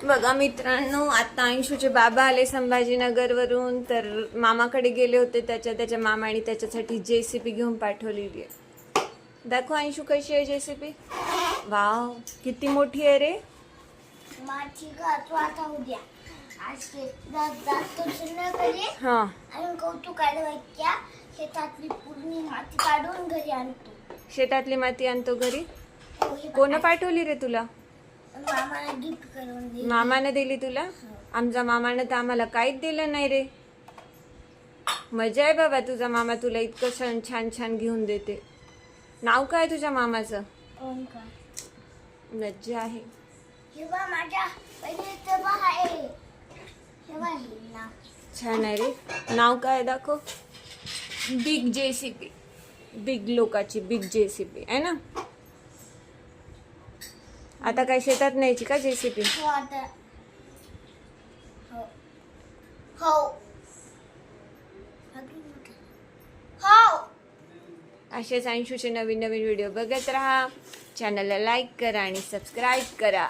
बघा मित्रांनो, आता अंशूचे बाबा आले संभाजीनगरवरून. तर मामाकडे गेले होते, त्याच्या मामाने त्याच्यासाठी JCB घेऊन पाठवलेली आहे. दाखव अंशू कशी आहे JCB. वाव, किती मोठी आहे रे. माझी गातो आता उद्या आज जातो घरी हा, आणि कौतुक काढवायच्या शेतातली पूर्ण माती काढून घरी आणतो. शेतातली माती आणतो घरी. हो, हे कोण पाठवली रे तुला. मामाला गिफ्ट करून दे. मामाने दिली तुला. आमच्या मामाने तर आम्हाला काहीच दिलं नाही रे. मजा आहे बाबा, तुझा मामा तुला इतकं छान छान छान घेऊन देते. नाव काय तुझ्या मामाचं. ओंकार. मज्जा आहे. हे बघ माझ्या पहिले बघ आहे हे बघ हे नाव. छान आहे रे. नाव काय दाखव. Big JCB. बिग लोकाची बिग JCB आहे ना. आता काय शेतात न्यायची का JCB. हो आता हो हो हो. असेच अंशूचे नवीन नवीन व्हिडिओ बघत राहा. चॅनलला लाईक करा आणि सबस्क्राईब करा.